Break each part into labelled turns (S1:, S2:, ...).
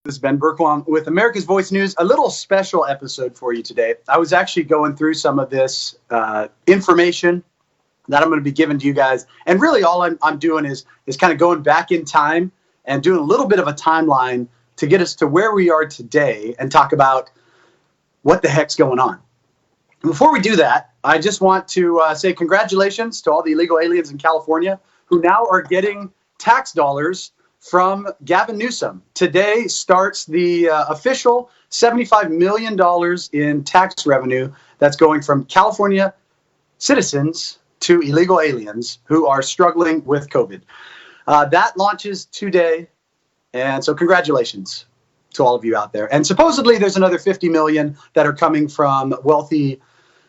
S1: This is Ben Bergquam with America's Voice News. A little special episode for you today. I was actually going through some of this information that I'm going to be giving to you guys. And really all I'm doing is kind of going back in time and doing a little bit of a timeline to get us to where we are today and talk about what the heck's going on. Before we do that, I just want to say congratulations to all the illegal aliens in California who now are getting tax dollars from Gavin Newsom. Today starts the official $75 million in tax revenue that's going from California citizens to illegal aliens who are struggling with COVID. That launches today, and so congratulations to all of you out there. And supposedly there's another 50 million that are coming from wealthy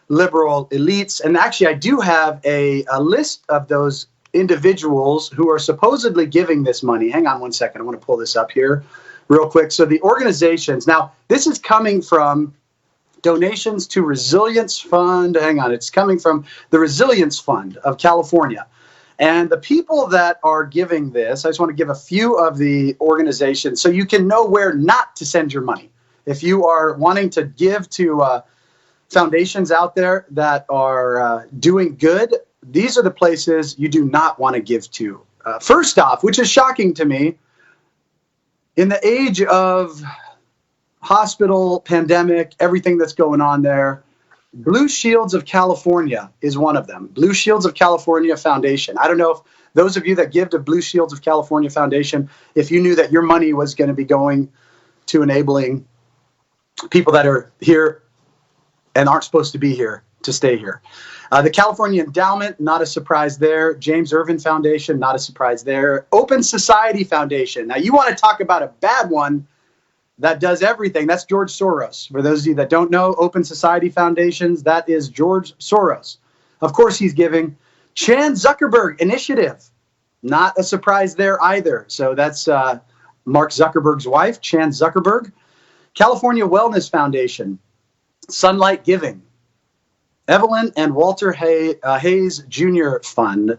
S1: liberal elites. And actually, I do have a list of those individuals who are supposedly giving this money. Hang on one second. I want to pull this up here real quick. So the organizations, now this is coming from donations to Resilience Fund. Hang on. It's coming from the Resilience Fund of California. And the people that are giving this, I just want to give a few of the organizations so you can know where not to send your money. If you are wanting to give to foundations out there that are doing good, these are the places you do not want to give to. First off, which is shocking to me, in the age of hospital, pandemic, everything that's going on there, Blue Shields of California is one of them. Blue Shields of California Foundation. I don't know if those of you that give to Blue Shields of California Foundation, if you knew that your money was going to be going to enabling people that are here and aren't supposed to be here to stay here. The California Endowment, not a surprise there. James Irvin Foundation, not a surprise there. Open Society Foundation. Now, you want to talk about a bad one that does everything. That's George Soros. For those of you that don't know, Open Society Foundations, that is George Soros. Of course, he's giving. Chan Zuckerberg Initiative, not a surprise there either. So that's Mark Zuckerberg's wife, Chan Zuckerberg. California Wellness Foundation, Sunlight Giving. Evelyn and Walter Hayes Jr. Fund,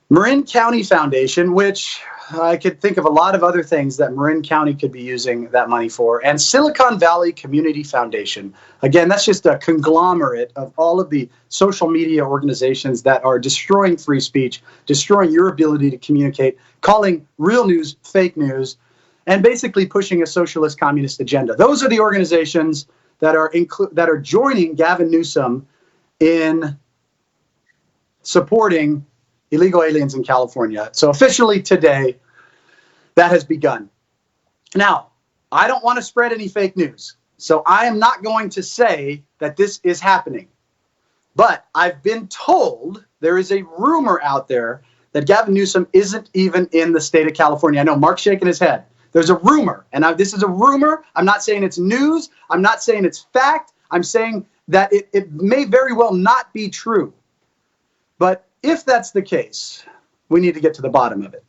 S1: Marin County Foundation, which I could think of a lot of other things that Marin County could be using that money for, and Silicon Valley Community Foundation. Again, that's just a conglomerate of all of the social media organizations that are destroying free speech, destroying your ability to communicate, calling real news fake news, and basically pushing a socialist communist agenda. Those are the organizations that are joining Gavin Newsom in supporting illegal aliens in California. So officially today, that has begun. Now, I don't want to spread any fake news, so I am not going to say that this is happening. But I've been told there is a rumor out there that Gavin Newsom isn't even in the state of California. I know Mark's shaking his head. There's a rumor, and this is a rumor. I'm not saying it's news. I'm not saying it's fact. I'm saying that it may very well not be true. But if that's the case, we need to get to the bottom of it.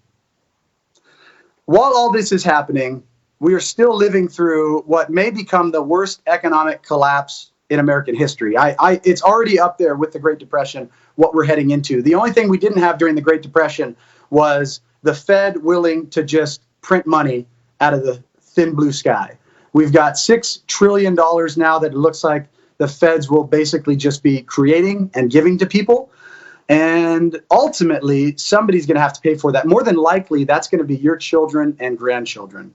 S1: While all this is happening, we are still living through what may become the worst economic collapse in American history. It's already up there with the Great Depression, what we're heading into. The only thing we didn't have during the Great Depression was the Fed willing to just print money out of the thin blue sky. We've got $6 trillion now that it looks like the feds will basically just be creating and giving to people. And ultimately, somebody's going to have to pay for that. More than likely, that's going to be your children and grandchildren.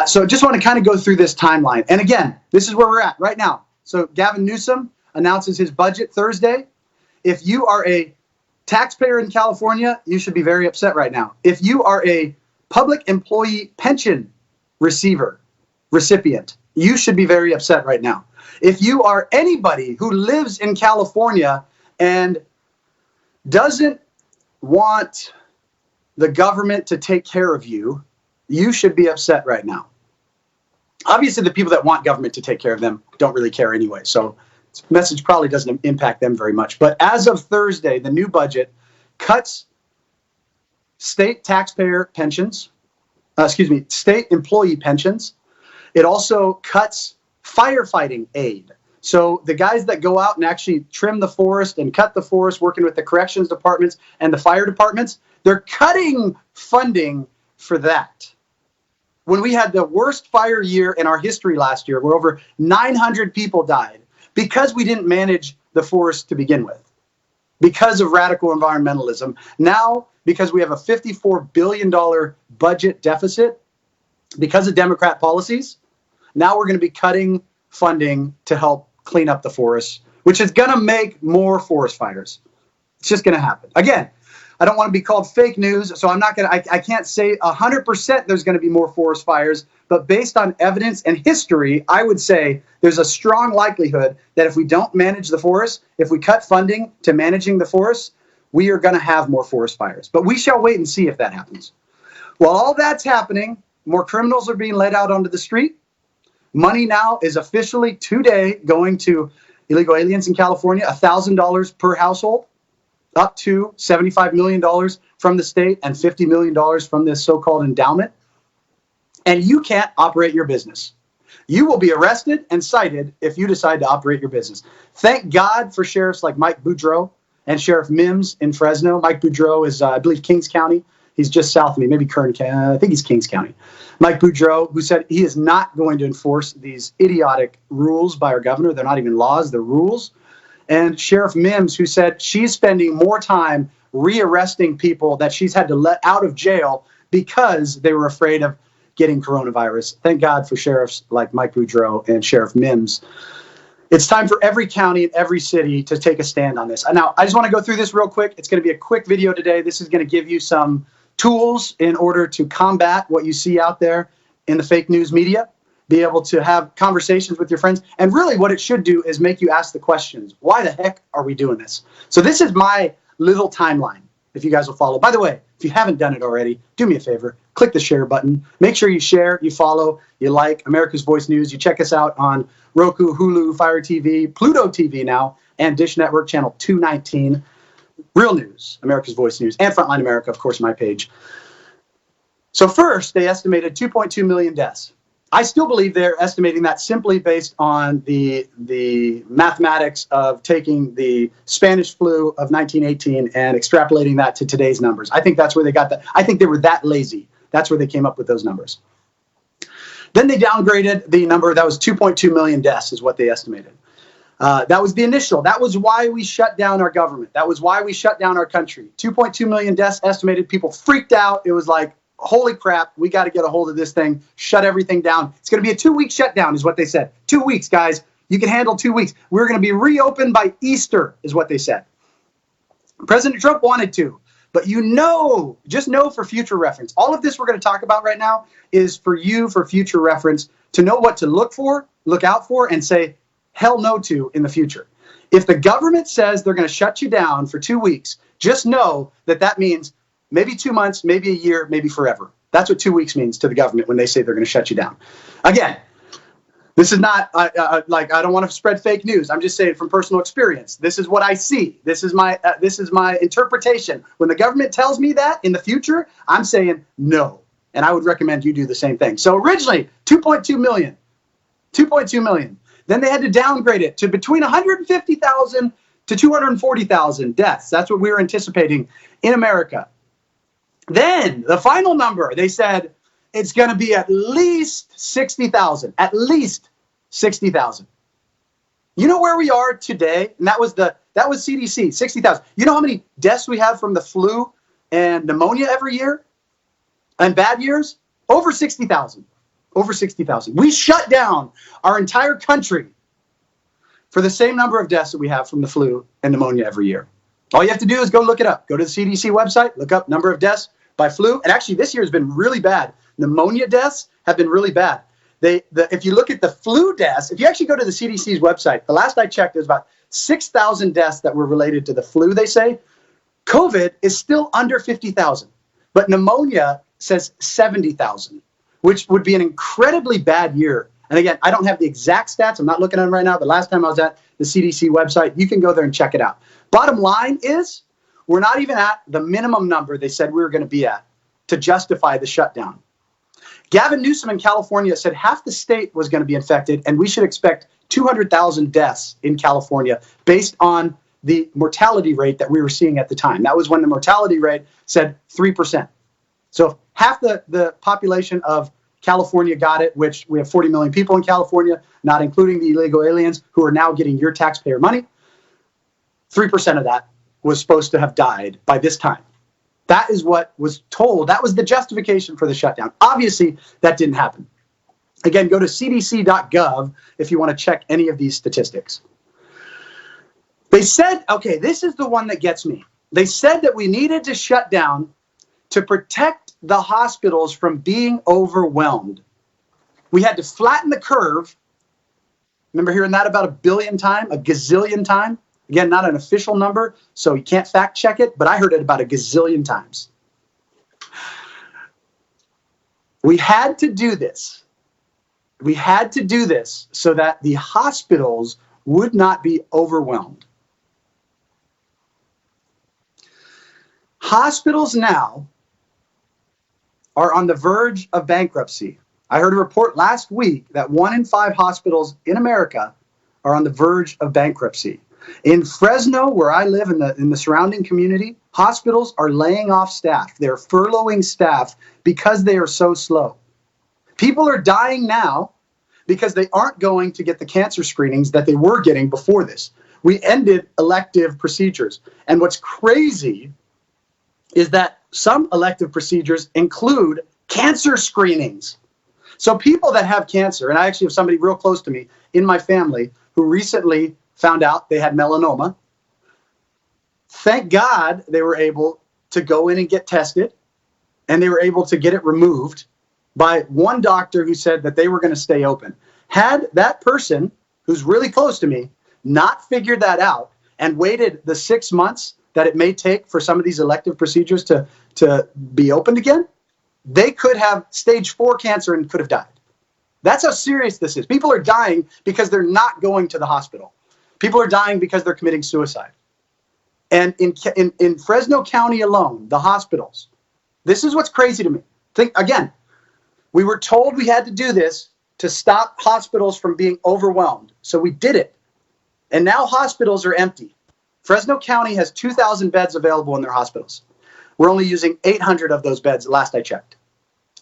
S1: So just want to kind of go through this timeline. And again, this is where we're at right now. So Gavin Newsom announces his budget Thursday. If you are a taxpayer in California, you should be very upset right now. If you are a public employee pension recipient, you should be very upset right now. If you are anybody who lives in California and doesn't want the government to take care of you, you should be upset right now. Obviously, the people that want government to take care of them don't really care anyway, so this message probably doesn't impact them very much. But as of Thursday, the new budget cuts state taxpayer pensions, state employee pensions. It also cuts firefighting aid. So the guys that go out and actually trim the forest and cut the forest, working with the corrections departments and the fire departments, they're cutting funding for that. when we had the worst fire year in our history last year, where over 900 people died, because we didn't manage the forest to begin with, because of radical environmentalism. Now, because we have a $54 billion budget deficit, because of Democrat policies, now we're going to be cutting funding to help clean up the forests, which is going to make more forest fires. It's just going to happen. Again, I don't want to be called fake news, so I can't say 100% there's going to be more forest fires, but based on evidence and history, I would say there's a strong likelihood that if we don't manage the forest, if we cut funding to managing the forest, we are going to have more forest fires. But we shall wait and see if that happens. While all that's happening, more criminals are being let out onto the street. Money now is officially today going to illegal aliens in California, $1,000 per household, up to $75 million from the state and $50 million from this so-called endowment. And you can't operate your business. You will be arrested and cited if you decide to operate your business. Thank God for sheriffs like Mike Boudreaux and Sheriff Mims in Fresno. Mike Boudreaux is, I believe, Kings County. He's just south of me, maybe Kern County. I think he's Kings County. Mike Boudreaux, who said he is not going to enforce these idiotic rules by our governor. They're not even laws, they're rules. And Sheriff Mims, who said she's spending more time rearresting people that she's had to let out of jail because they were afraid of getting coronavirus. Thank God for sheriffs like Mike Boudreaux and Sheriff Mims. It's time for every county and every city to take a stand on this. Now, I just want to go through this real quick. It's going to be a quick video today. This is going to give you some tools in order to combat what you see out there in the fake news media. Be able to have conversations with your friends. And really what it should do is make you ask the questions. Why the heck are we doing this? So this is my little timeline, if you guys will follow. By the way, if you haven't done it already, do me a favor. Click the share button. Make sure you share, you follow, you like America's Voice News. You check us out on Roku, Hulu, Fire TV, Pluto TV now, and Dish Network Channel 219. Real News, America's Voice News, and Frontline America, of course, my page. So first, they estimated 2.2 million deaths. I still believe they're estimating that simply based on the mathematics of taking the Spanish flu of 1918 and extrapolating that to today's numbers. I think that's where they got that. I think they were that lazy. That's where they came up with those numbers. Then they downgraded the number. That was 2.2 million deaths is what they estimated. That was the initial. That was why we shut down our government. That was why we shut down our country. 2.2 million deaths estimated. People freaked out. It was like, holy crap, we got to get a hold of this thing, shut everything down. It's going to be a 2-week shutdown is what they said. 2 weeks, guys. You can handle 2 weeks. We're going to be reopened by Easter is what they said. President Trump wanted to, but just know for future reference. All of this we're going to talk about right now is for you for future reference to know what to look out for, and say hell no to in the future. If the government says they're going to shut you down for 2 weeks, just know that means maybe 2 months, maybe a year, maybe forever. That's what 2 weeks means to the government when they say they're going to shut you down. Again, this is not I don't want to spread fake news. I'm just saying from personal experience. This is what I see. This is my interpretation. When the government tells me that in the future, I'm saying no. And I would recommend you do the same thing. So originally, 2.2 million. 2.2 million. Then they had to downgrade it to between 150,000 to 240,000 deaths. That's what we were anticipating in America. Then the final number, they said it's going to be at least 60,000, at least 60,000. You know where we are today? And that was CDC, 60,000. You know how many deaths we have from the flu and pneumonia every year and bad years? Over 60,000. Over 60,000. We shut down our entire country for the same number of deaths that we have from the flu and pneumonia every year. All you have to do is go look it up. Go to the CDC website, look up number of deaths by flu. And actually, this year has been really bad. Pneumonia deaths have been really bad. If you look at the flu deaths, if you actually go to the CDC's website, the last I checked, there's about 6,000 deaths that were related to the flu, they say. COVID is still under 50,000. But pneumonia says 70,000, which would be an incredibly bad year. And again, I don't have the exact stats. I'm not looking at them right now. The last time I was at the CDC website, you can go there and check it out. Bottom line is, we're not even at the minimum number they said we were going to be at to justify the shutdown. Gavin Newsom in California said half the state was going to be infected, and we should expect 200,000 deaths in California based on the mortality rate that we were seeing at the time. That was when the mortality rate said 3%. So half the population of California got it, which we have 40 million people in California, not including the illegal aliens who are now getting your taxpayer money. 3% of that was supposed to have died by this time. That is what was told. That was the justification for the shutdown. Obviously, that didn't happen. Again, go to cdc.gov if you want to check any of these statistics. They said, okay, this is the one that gets me. They said that we needed to shut down to protect the hospitals from being overwhelmed. We had to flatten the curve. Remember hearing that about a billion times, a gazillion times? Again, not an official number, so you can't fact check it, but I heard it about a gazillion times. We had to do this. We had to do this so that the hospitals would not be overwhelmed. Hospitals now are on the verge of bankruptcy. I heard a report last week that 1 in 5 hospitals in America are on the verge of bankruptcy. In Fresno, where I live, in the surrounding community, hospitals are laying off staff. They're furloughing staff because they are so slow. People are dying now because they aren't going to get the cancer screenings that they were getting before this. We ended elective procedures. And what's crazy is that some elective procedures include cancer screenings. So people that have cancer, and I actually have somebody real close to me in my family who recently found out they had melanoma. Thank God they were able to go in and get tested, and they were able to get it removed by one doctor who said that they were going to stay open. Had that person, who's really close to me, not figured that out and waited the 6 months that it may take for some of these elective procedures to be opened again, they could have stage 4 cancer and could have died. That's how serious this is. People are dying because they're not going to the hospital. People are dying because they're committing suicide. And in Fresno County alone, the hospitals, this is what's crazy to me. Think again, we were told we had to do this to stop hospitals from being overwhelmed. So we did it. And now hospitals are empty. Fresno County has 2,000 beds available in their hospitals. We're only using 800 of those beds, last I checked.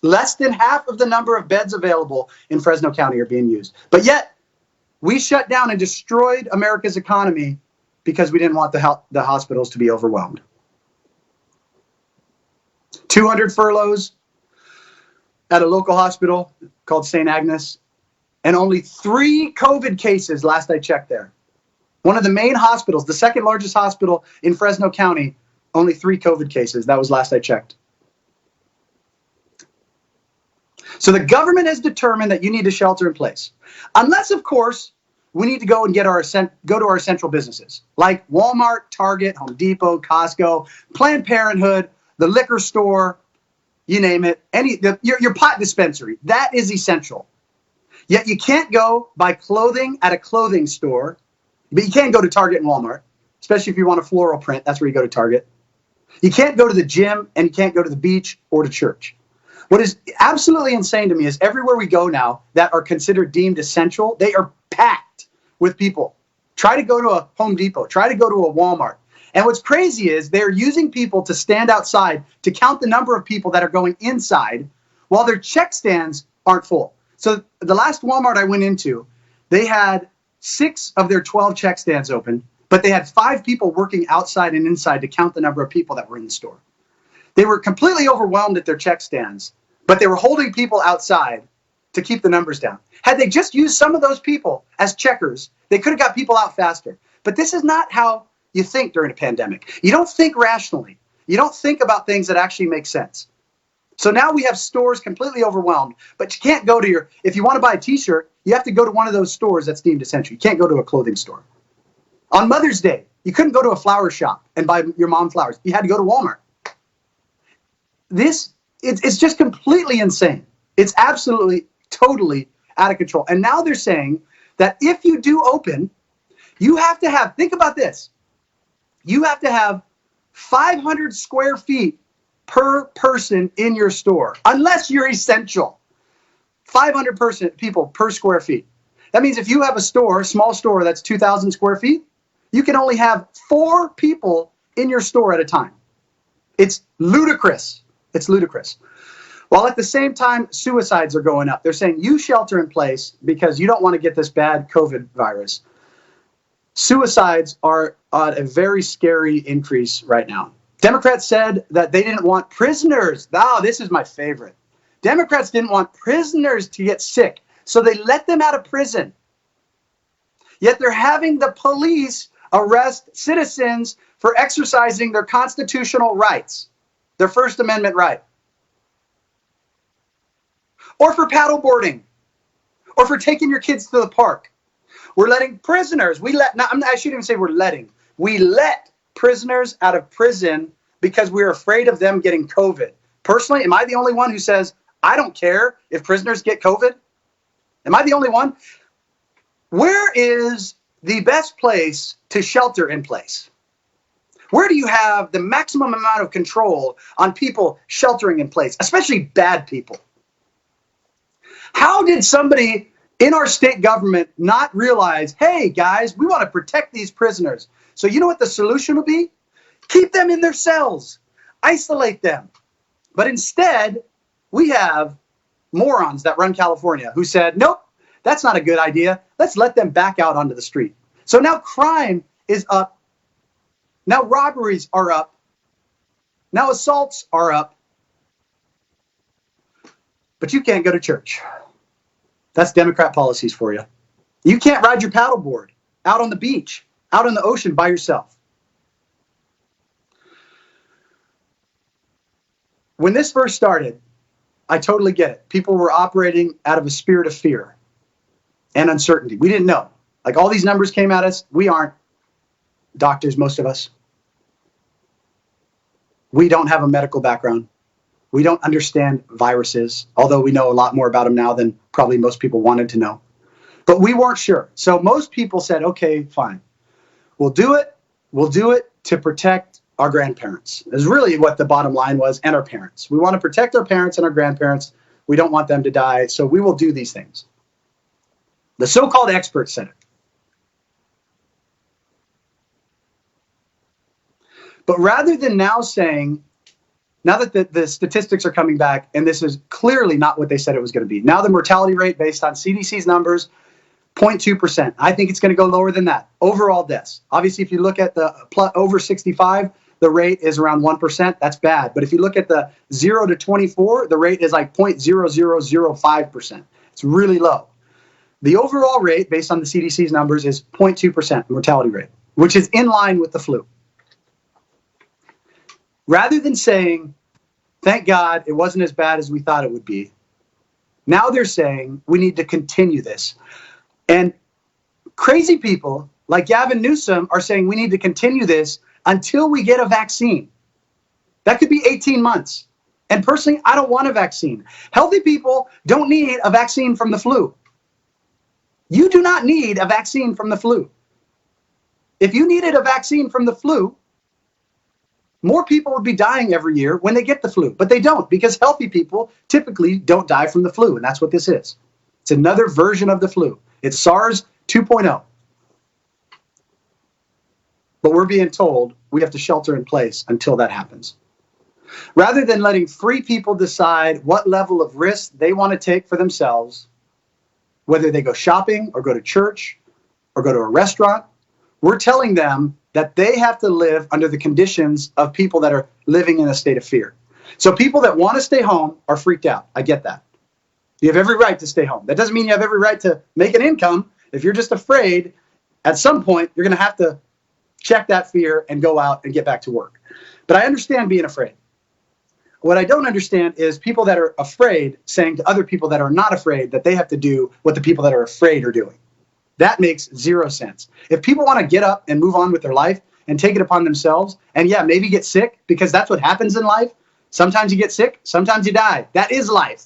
S1: Less than half of the number of beds available in Fresno County are being used. But yet, we shut down and destroyed America's economy because we didn't want the hospitals to be overwhelmed. 200 furloughs at a local hospital called St. Agnes, and only 3 COVID cases last I checked there. One of the main hospitals, the second largest hospital in Fresno County, only 3 COVID cases. That was last I checked. So the government has determined that you need to shelter in place. Unless, of course, we need to go and go to our essential businesses like Walmart, Target, Home Depot, Costco, Planned Parenthood, the liquor store, you name it, your pot dispensary. That is essential. Yet you can't go buy clothing at a clothing store, but you can go to Target and Walmart, especially if you want a floral print. That's where you go to Target. You can't go to the gym, and you can't go to the beach or to church. What is absolutely insane to me is everywhere we go now that are considered deemed essential, they are packed with people. Try to go to a Home Depot. Try to go to a Walmart. And what's crazy is they're using people to stand outside to count the number of people that are going inside while their check stands aren't full. So the last Walmart I went into, they had 6 of their 12 check stands open, but they had 5 people working outside and inside to count the number of people that were in the store. They were completely overwhelmed at their check stands, but they were holding people outside to keep the numbers down. Had they just used some of those people as checkers, they could have got people out faster. But this is not how you think during a pandemic. You don't think rationally. You don't think about things that actually make sense. So now we have stores completely overwhelmed, but you can't go to if you want to buy a t-shirt, you have to go to one of those stores that's deemed essential. You can't go to a clothing store. On Mother's Day, you couldn't go to a flower shop and buy your mom flowers. You had to go to Walmart. It's just completely insane. It's absolutely, totally out of control. And now they're saying that if you do open, you have to have, think about this, you have to have 500 square feet per person in your store, unless you're essential. 500 people per square feet. That means if you have a store, a small store that's 2,000 square feet, you can only have 4 people in your store at a time. It's ludicrous. It's ludicrous. While at the same time, suicides are going up. They're saying you shelter in place because you don't want to get this bad COVID virus. Suicides are at a very scary increase right now. Democrats said that they didn't want prisoners. Oh, this is my favorite. Democrats didn't want prisoners to get sick, so they let them out of prison. Yet they're having the police arrest citizens for exercising their constitutional rights, their First Amendment right, or for paddleboarding, or for taking your kids to the park. We're letting prisoners, I shouldn't even say we let prisoners out of prison because we're afraid of them getting COVID. Personally, am I the only one who says, I don't care if prisoners get COVID? Am I the only one? Where is the best place to shelter in place? Where do you have the maximum amount of control on people sheltering in place, especially bad people? How did somebody in our state government not realize, hey, guys, we want to protect these prisoners? So you know what the solution will be? Keep them in their cells. Isolate them. But instead, we have morons that run California who said, nope, that's not a good idea. Let's let them back out onto the street. So now crime is up. Now robberies are up. Now assaults are up. But you can't go to church. That's Democrat policies for you. You can't ride your paddleboard out on the beach, out on the ocean by yourself. When this first started, I totally get it. People were operating out of a spirit of fear and uncertainty. We didn't know. Like all these numbers came at us. We aren't doctors, most of us. We don't have a medical background. We don't understand viruses, although we know a lot more about them now than probably most people wanted to know. But we weren't sure. So most people said, okay, fine. We'll do it. We'll do it to protect our grandparents, is really what the bottom line was, and our parents. We want to protect our parents and our grandparents. We don't want them to die, so we will do these things. The so-called experts said it. But rather than now saying, now that the statistics are coming back, and this is clearly not what they said it was going to be. Now the mortality rate based on CDC's numbers, 0.2%. I think it's going to go lower than that. Overall deaths. Obviously, if you look at the over 65, the rate is around 1%. That's bad. But if you look at the 0 to 24, the rate is like 0.0005%. It's really low. The overall rate based on the CDC's numbers is 0.2% mortality rate, which is in line with the flu. Rather than saying, thank God it wasn't as bad as we thought it would be, now they're saying we need to continue this. And crazy people like Gavin Newsom are saying we need to continue this until we get a vaccine. That could be 18 months. And personally, I don't want a vaccine. Healthy people don't need a vaccine from the flu. You do not need a vaccine from the flu. If you needed a vaccine from the flu, more people would be dying every year when they get the flu, but they don't, because healthy people typically don't die from the flu, and that's what this is. It's another version of the flu. It's SARS 2.0. But we're being told we have to shelter in place until that happens. Rather than letting free people decide what level of risk they want to take for themselves, whether they go shopping or go to church or go to a restaurant, we're telling them that they have to live under the conditions of people that are living in a state of fear. So people that want to stay home are freaked out. I get that. You have every right to stay home. That doesn't mean you have every right to make an income. If you're just afraid, at some point, you're going to have to check that fear and go out and get back to work. But I understand being afraid. What I don't understand is people that are afraid saying to other people that are not afraid that they have to do what the people that are afraid are doing. That makes zero sense. If people want to get up and move on with their life and take it upon themselves, and yeah, maybe get sick, because that's what happens in life. Sometimes you get sick, sometimes you die. That is life.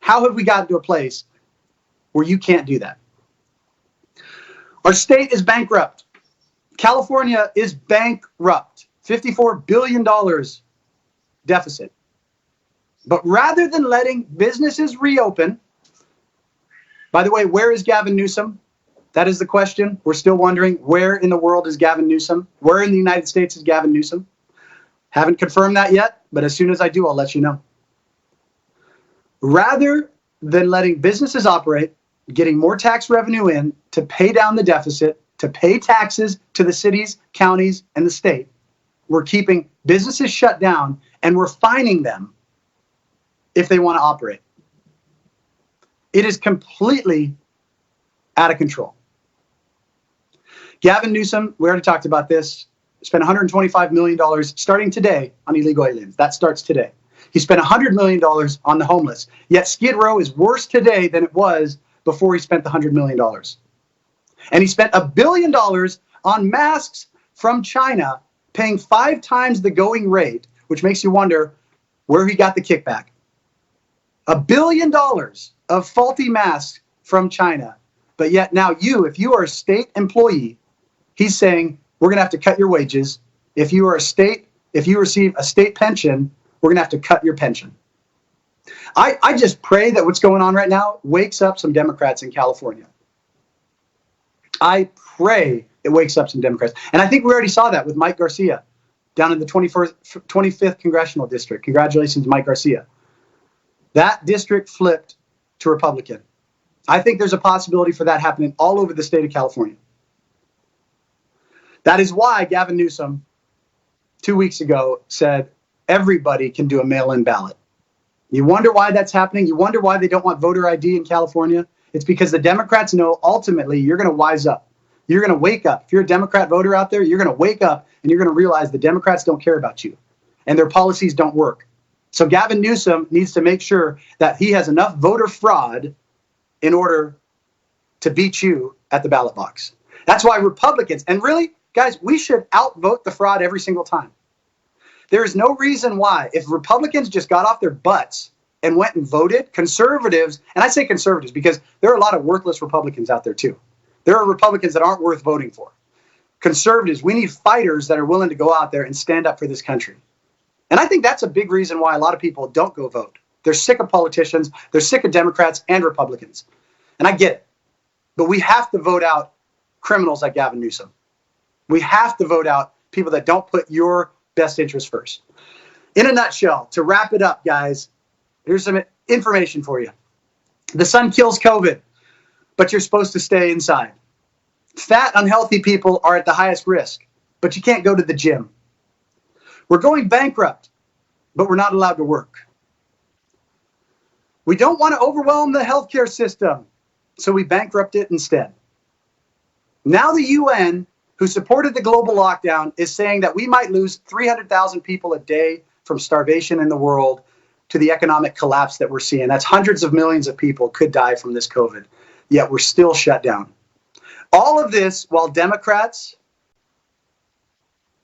S1: How have we gotten to a place where you can't do that? Our state is bankrupt. California is bankrupt. $54 billion deficit. But rather than letting businesses reopen, by the way, where is Gavin Newsom? That is the question. We're still wondering, where in the world is Gavin Newsom? Where in the United States is Gavin Newsom? Haven't confirmed that yet, but as soon as I do, I'll let you know. Rather than letting businesses operate, getting more tax revenue in to pay down the deficit, to pay taxes to the cities, counties, and the state, we're keeping businesses shut down and we're fining them if they want to operate. It is completely out of control. Gavin Newsom, we already talked about this, spent $125 million starting today on illegal aliens. That starts today. He spent $100 million on the homeless. Yet Skid Row is worse today than it was before he spent the $100 million. And he spent $1 billion on masks from China, paying 5 times the going rate, which makes you wonder where he got the kickback. $1 billion of faulty masks from China. But yet now if you are a state employee, he's saying, we're going to have to cut your wages. If you receive a state pension, we're going to have to cut your pension. I just pray that what's going on right now wakes up some Democrats in California. I pray it wakes up some Democrats. And I think we already saw that with Mike Garcia down in the 25th Congressional District. Congratulations, Mike Garcia. That district flipped to Republican. I think there's a possibility for that happening all over the state of California. That is why Gavin Newsom 2 weeks ago said everybody can do a mail-in ballot. You wonder why that's happening? You wonder why they don't want voter ID in California? It's because the Democrats know ultimately you're going to wise up. You're going to wake up. If you're a Democrat voter out there, you're going to wake up and you're going to realize the Democrats don't care about you and their policies don't work. So Gavin Newsom needs to make sure that he has enough voter fraud in order to beat you at the ballot box. That's why Republicans, and really, guys, we should outvote the fraud every single time. There is no reason why, if Republicans just got off their butts and went and voted, conservatives, and I say conservatives because there are a lot of worthless Republicans out there too. There are Republicans that aren't worth voting for. Conservatives, we need fighters that are willing to go out there and stand up for this country. And I think that's a big reason why a lot of people don't go vote. They're sick of politicians. They're sick of Democrats and Republicans. And I get it. But we have to vote out criminals like Gavin Newsom. We have to vote out people that don't put your best interest first. In a nutshell, to wrap it up, guys, here's some information for you. The sun kills COVID, but you're supposed to stay inside. Fat, unhealthy people are at the highest risk, but you can't go to the gym. We're going bankrupt, but we're not allowed to work. We don't want to overwhelm the healthcare system, so we bankrupt it instead. Now the UN, who supported the global lockdown, is saying that we might lose 300,000 people a day from starvation in the world to the economic collapse that we're seeing. That's hundreds of millions of people could die from this COVID, yet we're still shut down. All of this while Democrats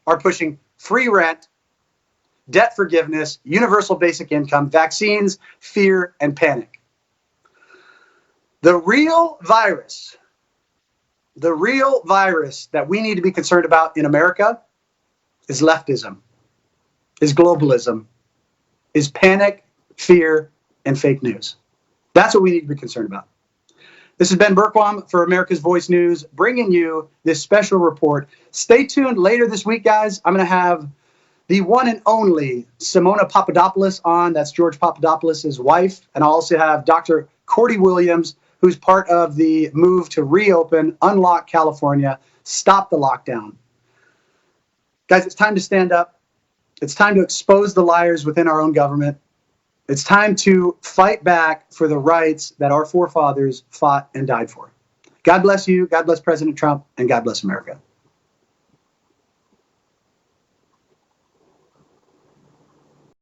S1: are pushing free rent, debt forgiveness, universal basic income, vaccines, fear, and panic. The real virus that we need to be concerned about in America is leftism, is globalism, is panic, fear, and fake news. That's what we need to be concerned about. This is Ben Bergquam for America's Voice News, bringing you this special report. Stay tuned later this week, guys. I'm going to have the one and only Simona Papadopoulos on. That's George Papadopoulos' wife. And I'll also have Dr. Cordy Williams, who's part of the move to reopen, unlock California, stop the lockdown. Guys, it's time to stand up. It's time to expose the liars within our own government. It's time to fight back for the rights that our forefathers fought and died for. God bless you. God bless President Trump. And God bless America.